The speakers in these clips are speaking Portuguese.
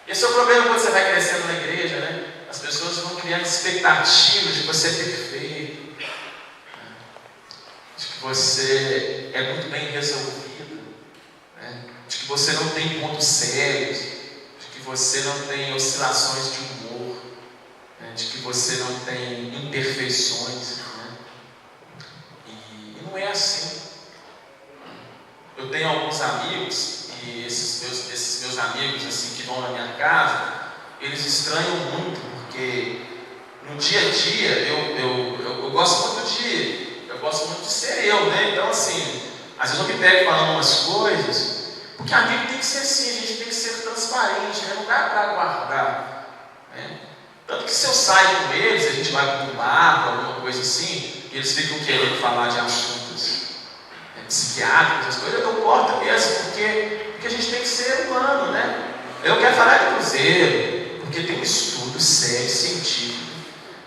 Esse é o problema quando você vai crescendo na igreja, né? As pessoas vão criando expectativas de você é perfeito, de que você é muito bem resolvido, né? De que você não tem pontos sérios, de que você não tem oscilações de humor, né? De que você não tem imperfeições, né? E não é assim. Eu tenho alguns amigos, e esses meus amigos assim, que vão na minha casa, eles estranham muito, porque no dia a dia eu gosto muito de ser eu, né? Então assim, às vezes eu me pego falando umas coisas, porque amigo tem que ser assim, a gente tem que ser transparente, né? Não dá para guardar, né? Tanto que se eu saio com eles, a gente vai para um bar, alguma coisa assim, e eles ficam querendo falar de assuntos psiquiátricos, as coisas, eu corto mesmo, porque a gente tem que ser humano, né? Eu quero falar de cruzeiro, porque tem um estudo sério, científico,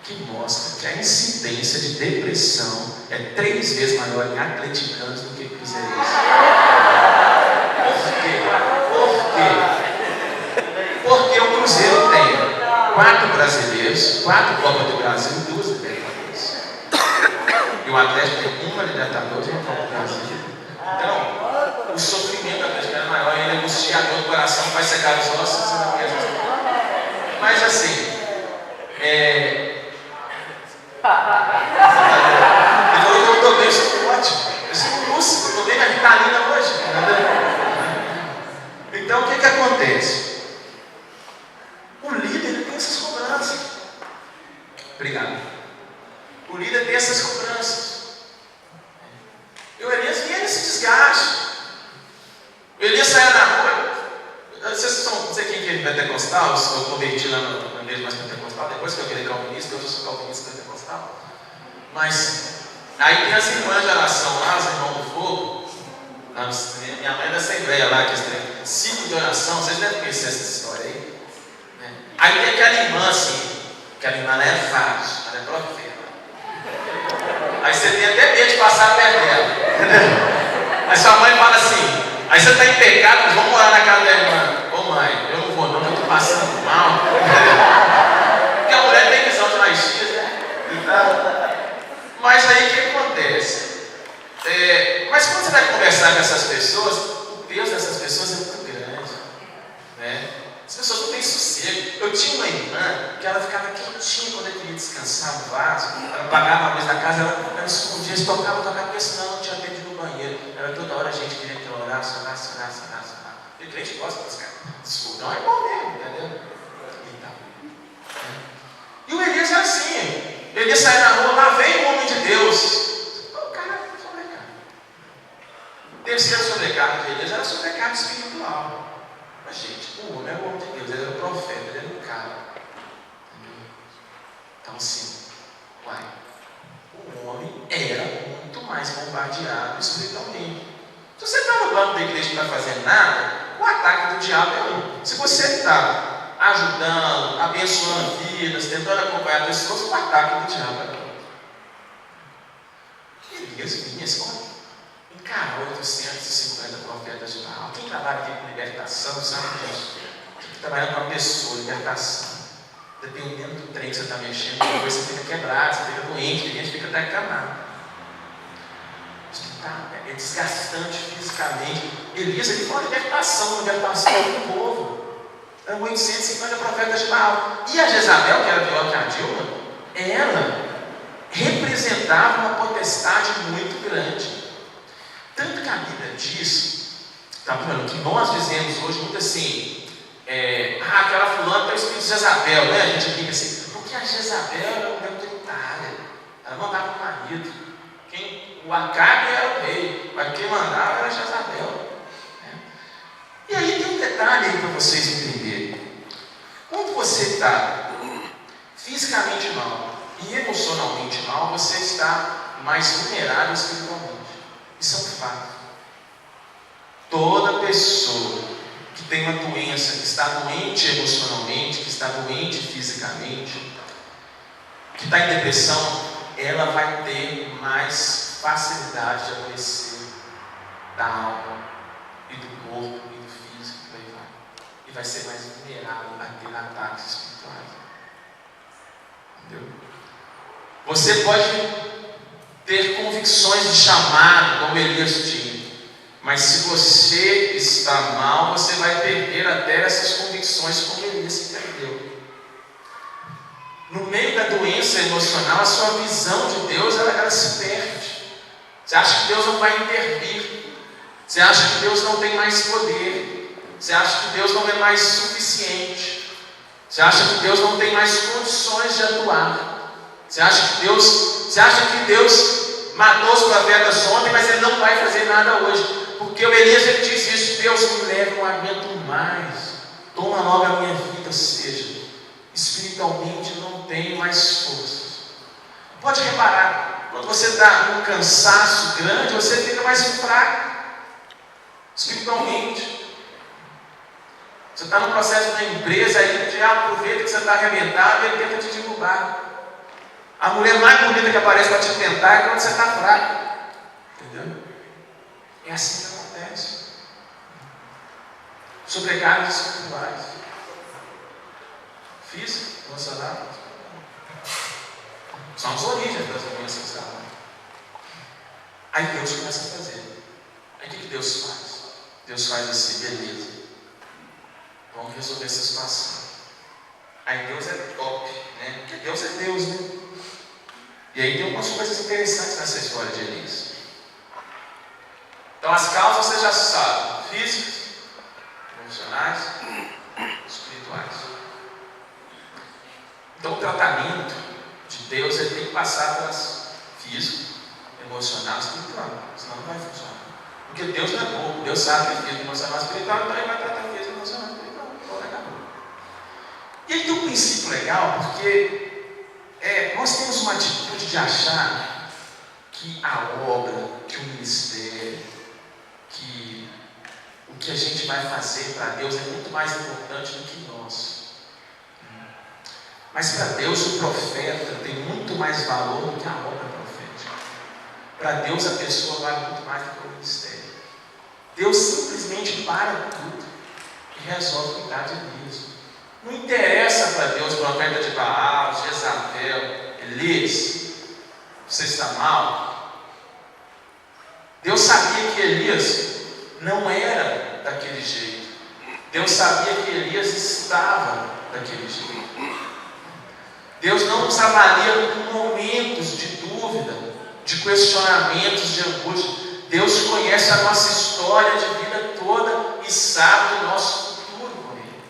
que mostra que a incidência de depressão é 3 vezes maior em atleticanos do que cruzeirenses. Por quê? Porque o Cruzeiro tem 4 brasileiros, 4 Copas do Brasil e 2 Libertadores. E o Atlético tem 1 Libertadores e 1 Copa do Brasil. Então, o sofrimento do Atlético é maior, ele é angustiador do coração, vai secar os ossos e não quer. Mas assim, eu estou bem, estou ótimo. Eu sou lúcido, estou bem na vitamina hoje. Então o que acontece? O líder ele tem essas cobranças. Obrigado. O líder tem essas cobranças. E o Elias vinha nesse desgaste. O Elias saia na rua. Vocês não sei quem é pentecostal, eu converti lá na igreja mais pentecostal, depois que eu virei calvinista, hoje eu sou calvinista pentecostal. Mas aí tem as irmãs de oração lá, os irmãos do fogo. Minha mãe é da Assembleia lá, que tem ciclo de oração, vocês devem conhecer essa história aí. Né? Aí tem aquela irmã assim, aquela irmã ela é fácil, ela é profeta. Aí você tem até medo de passar perto dela. Aí sua mãe fala assim, aí você está em pecado, mas vamos morar na casa da irmã. Ô mãe, eu não vou não, que eu estou passando mal. Porque a mulher tem visão de raio-x, né? Mas aí o que acontece? Mas quando você vai conversar com essas pessoas, o peso dessas pessoas é muito grande, né? As pessoas não têm sossego. Eu tinha uma irmã que ela ficava quietinha quando eu queria descansar no vaso. Ela pagava a luz da casa, ela escondia, tocava, porque senão não tinha tempo de ir no banheiro. Era toda hora a gente queria que ela orasse. E o crente gosta desse cara. Desculpa, não é bom mesmo, entendeu? E o Elias é assim. Elias sai na rua, lá vem o homem de Deus. O cara sobrecarga. Terceira sobrecarga de Elias era sobrecarga espiritual. Mas, gente, o homem é o homem de Deus, ele era o profeta, ele era o cara. Entendeu? Então, assim, o homem era muito mais bombardeado espiritualmente. Se você está no banco da igreja e não está fazendo nada, o ataque do diabo é um. Se você está ajudando, abençoando vidas, tentando acompanhar pessoas, o ataque do diabo é um. Elias vinha assim, encarou 850 profetas de Baal. Quem trabalha aqui com libertação sabe disso. Quem trabalha com a pessoa, libertação. Dependendo do trem que você está mexendo, depois você fica quebrado, você fica doente, a gente fica até acamado. É desgastante fisicamente. Elias, ele foi uma libertação do povo. Eram 850 profetas de Baal. E a Jezabel, que era pior que a Dilma, ela representava uma potestade muito grande. Tanto que a Bíblia diz, tá vendo, que nós dizemos hoje muito assim, aquela fulana tem o espírito de Jezabel, né? A gente fica assim, porque a Jezabel era uma autoritária, ela mandava o marido. O Acabe era o rei, mas quem mandava era Jezabel. Né? E aí tem um detalhe aí para vocês entenderem. Quando você está fisicamente mal e emocionalmente mal, você está mais vulnerável espiritualmente. Isso é um fato. Toda pessoa que tem uma doença, que está doente emocionalmente, que está doente fisicamente, que está em depressão, ela vai ter mais facilidade de adoecer da alma e do corpo e do físico, por aí vai. e vai ser mais vulnerável a ter ataques espirituais. Entendeu? Você pode ter convicções de chamado, como Elias tinha, mas se você está mal, você vai perder até essas convicções, como Elias se perdeu. No meio da doença emocional, a sua visão de Deus, ela se perde. Você acha que Deus não vai intervir. Você acha que Deus não tem mais poder. Você acha que Deus não é mais suficiente. Você acha que Deus não tem mais condições de atuar. Você acha que Deus matou os profetas ontem, mas Ele não vai fazer nada hoje. Porque o Elias, ele disse isso: Deus me leva, não aguento mais. Toma logo a minha vida, ou seja, espiritualmente não tenho mais forças. Pode reparar, quando você está com um cansaço grande, você fica mais fraco espiritualmente. Você está no processo da empresa, aí já aproveita que você está arrebentado e ele tenta te derrubar. A mulher mais bonita que aparece para te tentar é quando você está fraco. Entendeu? É assim que acontece. Sobrecargas espirituais, física, emocional, são as origens das doenças da alma. Aí Deus começa a fazer. Aí o que Deus faz? Deus faz assim: beleza, vamos resolver essa situação. Aí Deus é top, né? Porque Deus é Deus, né? E aí tem algumas coisas interessantes nessa história de Elias. Então as causas você já sabe: físicas, emocionais, espirituais. Então o tratamento de Deus, ele tem que passar pelas físico, emocional e espiritual, senão não vai funcionar. Porque Deus não é bobo, Deus sabe que é físico, emocional e espiritual, então Ele vai tratar físico, emocional e espiritual. Agora acabou. E aí tem um princípio legal, porque nós temos uma atitude de achar que a obra, que o ministério, que o que a gente vai fazer para Deus é muito mais importante do que nós. Mas para Deus o profeta tem muito mais valor do que a obra profética. Para Deus a pessoa vale muito mais do que o ministério. Deus simplesmente para tudo e resolve cuidar de Elias. Não interessa para Deus o profeta de Baal, Jezabel, Elias, você está mal. Deus sabia que Elias não era daquele jeito. Deus sabia que Elias estava daquele jeito. Deus não nos avalia com momentos de dúvida, de questionamentos, de angústia. Deus conhece a nossa história de vida toda e sabe o nosso futuro com Ele.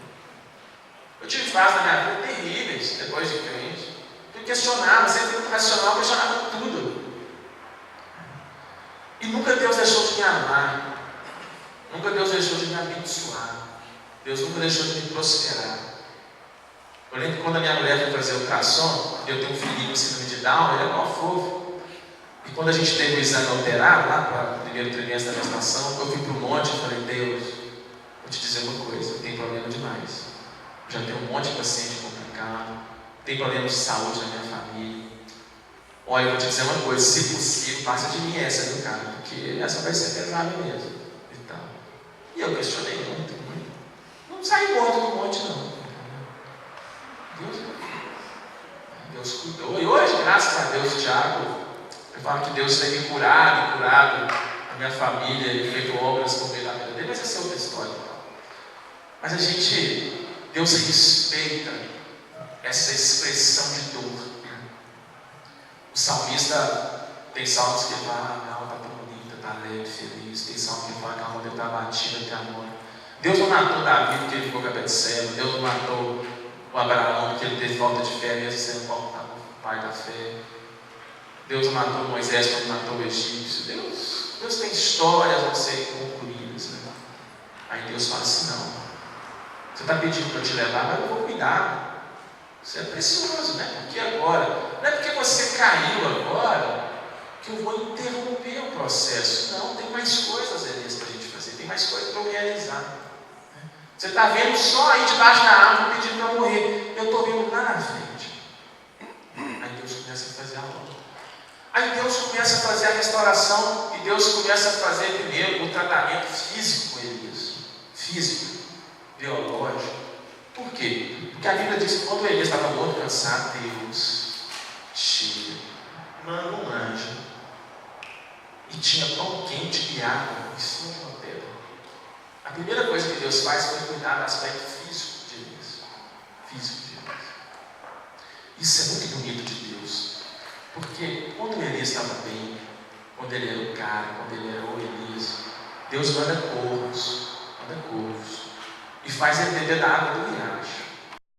Eu tive fases na minha vida terríveis depois de crente. Eu questionava, sempre muito racional, questionava tudo. E nunca Deus deixou de me amar. Nunca Deus deixou de me abençoar. Deus nunca deixou de me prosperar. Eu lembro que quando a minha mulher foi fazer o ultrassom, eu tenho um filhinho com síndrome de Down, ele é mó fofo. E quando a gente teve o exame alterado, lá para o primeiro trimestre da gestação, eu fui para o monte e falei: Deus, vou te dizer uma coisa, eu tenho problema demais. Já tenho um monte de paciente complicado, tenho problemas de saúde na minha família. Olha, eu vou te dizer uma coisa, se possível, passa de mim essa, viu, cara? Porque essa vai ser pesada mesmo. E eu questionei muito. Não saí morto do monte, não. Deus cuidou. E hoje, graças a Deus, Tiago, eu falo que Deus tem me curado a minha família e feito obras por meio da vida dele, mas essa é outra história. Mas Deus respeita essa expressão de dor. O salmista tem salmos que falam: minha alma está tão bonita, está alegre, feliz. Tem salmos que falam que a alma dele está batida até a morte. Deus não matou Davi porque ele ficou com a Betseba. Deus não matou o Abraão porque ele teve falta de fé, mesmo sendo o pai da fé. Deus não matou Moisés porque matou o egípcio. Deus tem histórias a serem concluídas, né? Aí Deus fala assim: não, você está pedindo para eu te levar, mas eu vou cuidar. Você é precioso, né? Porque agora, não é porque você caiu agora que eu vou interromper o processo. Não, tem mais coisas, Elias, para a gente fazer, tem mais coisas para eu realizar. Você está vendo só aí debaixo da árvore pedindo para eu morrer. Eu estou vendo lá na frente. Aí Deus começa a fazer a obra. Aí Deus começa a fazer a restauração. E Deus começa a fazer primeiro o tratamento físico com Elias. Físico, biológico. Porque a Bíblia diz que quando Elias estava morto, cansado, Deus chega, manda um anjo e tinha pão quente e água em cima de uma pedra. A primeira coisa que Deus faz foi cuidar do aspecto físico de Elias. Isso é muito bonito de Deus, porque quando Elias estava bem, quando ele era o cara, quando ele era o Elias, Deus manda corvos, e faz ele beber da água do riacho.